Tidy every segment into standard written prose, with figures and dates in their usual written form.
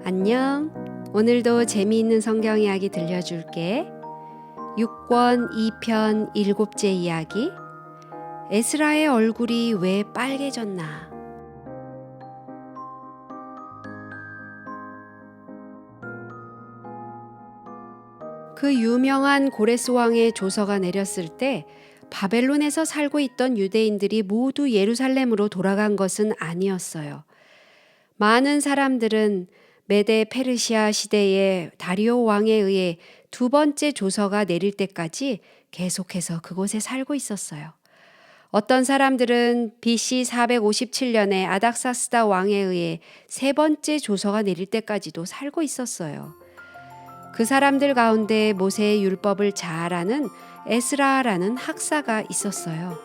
안녕. 오늘도 재미있는 성경 이야기 들려줄게. 6권 2편 7째 이야기. 에스라의 얼굴이 왜 빨개졌나? 그 유명한 고레스 왕의 조서가 내렸을 때 바벨론에서 살고 있던 유대인들이 모두 예루살렘으로 돌아간 것은 아니었어요. 많은 사람들은 메데 페르시아 시대의 다리오 왕에 의해 두 번째 조서가 내릴 때까지 계속해서 그곳에 살고 있었어요. 어떤 사람들은 BC 457년에 아닥사스다 왕에 의해 세 번째 조서가 내릴 때까지도 살고 있었어요. 그 사람들 가운데 모세의 율법을 잘 아는 에스라라는 학사가 있었어요.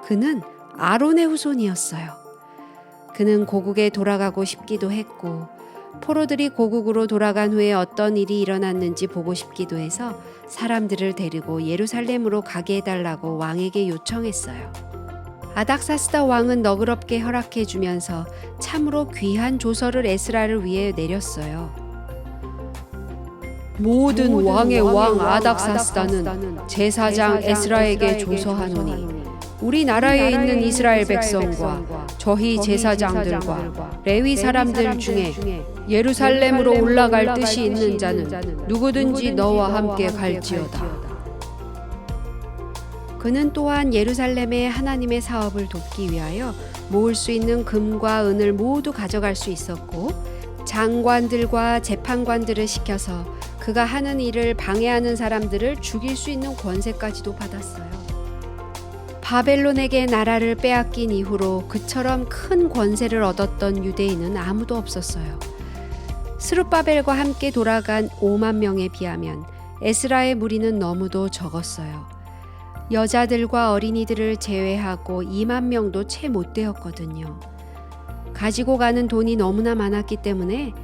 그는 아론의 후손이었어요. 그는 고국에 돌아가고 싶기도 했고 포로들이 고국으로 돌아간 후에 어떤 일이 일어났는지 보고 싶기도 해서 사람들을 데리고 예루살렘으로 가게 해달라고 왕에게 요청했어요. 아닥사스다 왕은 너그럽게 허락해 주면서 참으로 귀한 조서를 에스라를 위해 내렸어요. 모든 왕의 왕 아닥사스다는 제사장 에스라에게 조서하노니 우리나라에 있는 이스라엘 백성과 저희 제사장들과 레위 사람들 중에 예루살렘으로 올라갈 뜻이 있는 자는 누구든지 너와 함께 갈지어다. 그는 또한 예루살렘의 하나님의 사업을 돕기 위하여 모을 수 있는 금과 은을 모두 가져갈 수 있었고 장관들과 재판관들을 시켜서 그가 하는 일을 방해하는 사람들을 죽일 수 있는 권세까지도 받았어요. 바벨론에게 나라를 빼앗긴 이후로 그처럼 큰 권세를 얻었던 유대인은 아무도 없었어요. 스룹바벨과 함께 돌아간 5만 명에 비하면 에스라의 무리는 너무도 적었어요. 여자들과 어린이들을 제외하고 2만 명도 채 못 되었거든요. 가지고 가는 돈이 너무나 많았기 때문에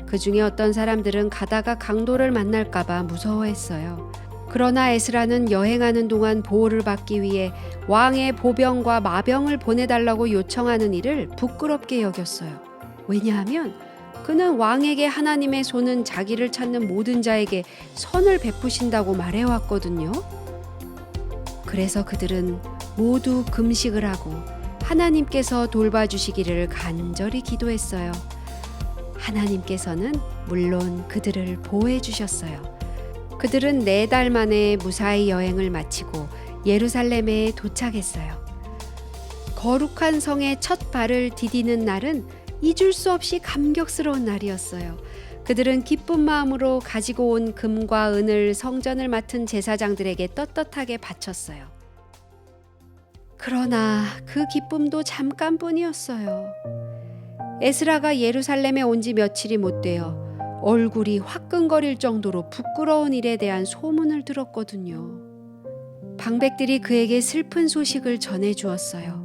그 중에 어떤 사람들은 가다가 강도를 만날까봐 무서워했어요. 그러나 에스라는 여행하는 동안 보호를 받기 위해 왕의 보병과 마병을 보내달라고 요청하는 일을 부끄럽게 여겼어요. 왜냐하면 그는 왕에게 하나님의 손은 자기를 찾는 모든 자에게 선을 베푸신다고 말해왔거든요. 그래서 그들은 모두 금식을 하고 하나님께서 돌봐주시기를 간절히 기도했어요. 하나님께서는 물론 그들을 보호해 주셨어요. 그들은 4달 만에 무사히 여행을 마치고 예루살렘에 도착했어요. 거룩한 성의 첫 발을 디디는 날은 잊을 수 없이 감격스러운 날이었어요. 그들은 기쁜 마음으로 가지고 온 금과 은을 성전을 맡은 제사장들에게 떳떳하게 바쳤어요. 그러나 그 기쁨도 잠깐뿐이었어요. 에스라가 예루살렘에 온 지 며칠이 못 되어 얼굴이 화끈거릴 정도로 부끄러운 일에 대한 소문을 들었거든요. 방백들이 그에게 슬픈 소식을 전해 주었어요.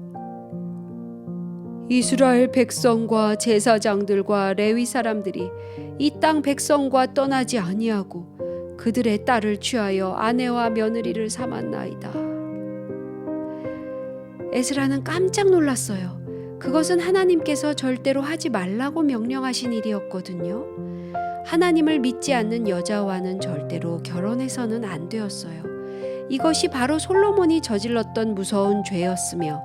이스라엘 백성과 제사장들과 레위 사람들이 이 땅 백성과 떠나지 아니하고 그들의 딸을 취하여 아내와 며느리를 삼았나이다. 에스라는 깜짝 놀랐어요. 그것은 하나님께서 절대로 하지 말라고 명령하신 일이었거든요. 하나님을 믿지 않는 여자와는 절대로 결혼해서는 안 되었어요. 이것이 바로 솔로몬이 저질렀던 무서운 죄였으며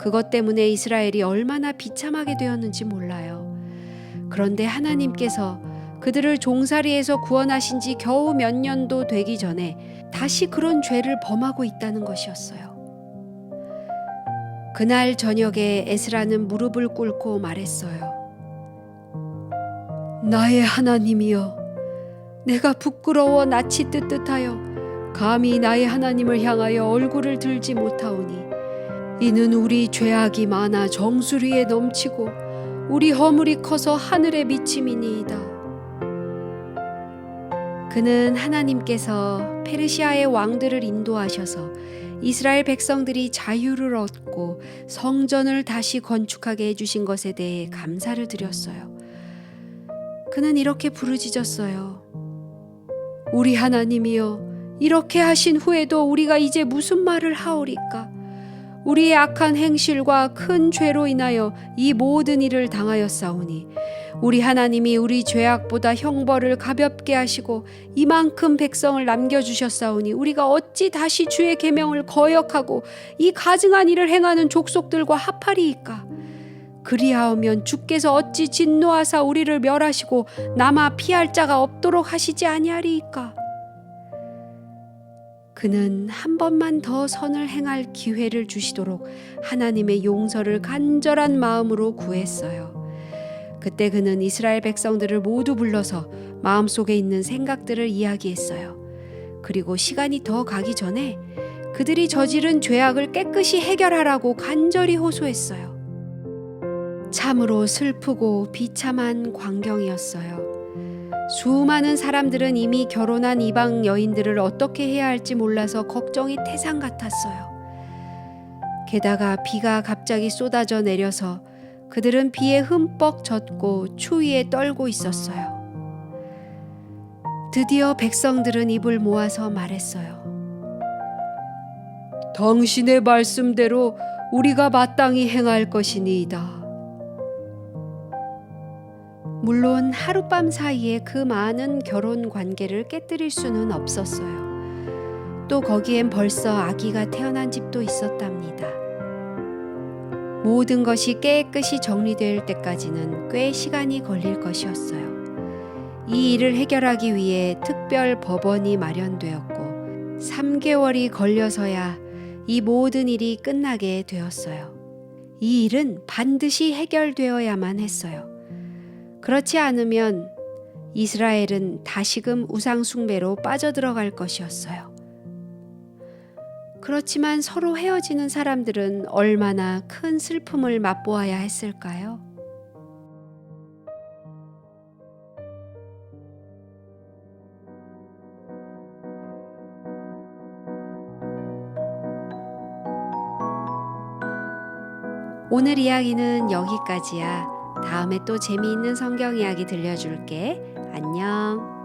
그것 때문에 이스라엘이 얼마나 비참하게 되었는지 몰라요. 그런데 하나님께서 그들을 종살이에서 구원하신 지 겨우 몇 년도 되기 전에 다시 그런 죄를 범하고 있다는 것이었어요. 그날 저녁에 에스라는 무릎을 꿇고 말했어요. 나의 하나님이여, 내가 부끄러워 낯이 뜨뜻하여 감히 나의 하나님을 향하여 얼굴을 들지 못하오니 이는 우리 죄악이 많아 정수리에 넘치고 우리 허물이 커서 하늘에 미침이니이다. 그는 하나님께서 페르시아의 왕들을 인도하셔서 이스라엘 백성들이 자유를 얻고 성전을 다시 건축하게 해주신 것에 대해 감사를 드렸어요. 그는 이렇게 부르짖었어요. 우리 하나님이여, 이렇게 하신 후에도 우리가 이제 무슨 말을 하오리까? 우리의 악한 행실과 큰 죄로 인하여 이 모든 일을 당하였사오니 우리 하나님이 우리 죄악보다 형벌을 가볍게 하시고 이만큼 백성을 남겨주셨사오니 우리가 어찌 다시 주의 계명을 거역하고 이 가증한 일을 행하는 족속들과 합하리이까. 그리하오면 주께서 어찌 진노하사 우리를 멸하시고 남아 피할 자가 없도록 하시지 아니하리이까. 그는 한 번만 더 선을 행할 기회를 주시도록 하나님의 용서를 간절한 마음으로 구했어요. 그때 그는 이스라엘 백성들을 모두 불러서 마음속에 있는 생각들을 이야기했어요. 그리고 시간이 더 가기 전에 그들이 저지른 죄악을 깨끗이 해결하라고 간절히 호소했어요. 참으로 슬프고 비참한 광경이었어요. 수많은 사람들은 이미 결혼한 이방 여인들을 어떻게 해야 할지 몰라서 걱정이 태산 같았어요. 게다가 비가 갑자기 쏟아져 내려서 그들은 비에 흠뻑 젖고 추위에 떨고 있었어요. 드디어 백성들은 입을 모아서 말했어요. 당신의 말씀대로 우리가 마땅히 행할 것이니이다. 물론 하룻밤 사이에 그 많은 결혼 관계를 깨뜨릴 수는 없었어요. 또 거기엔 벌써 아기가 태어난 집도 있었답니다. 모든 것이 깨끗이 정리될 때까지는 꽤 시간이 걸릴 것이었어요. 이 일을 해결하기 위해 특별 법원이 마련되었고 3개월이 걸려서야 이 모든 일이 끝나게 되었어요. 이 일은 반드시 해결되어야만 했어요. 그렇지 않으면 이스라엘은 다시금 우상 숭배로 빠져들어갈 것이었어요. 그렇지만 서로 헤어지는 사람들은 얼마나 큰 슬픔을 맛보아야 했을까요? 오늘 이야기는 여기까지야. 다음에 또 재미있는 성경 이야기 들려줄게. 안녕.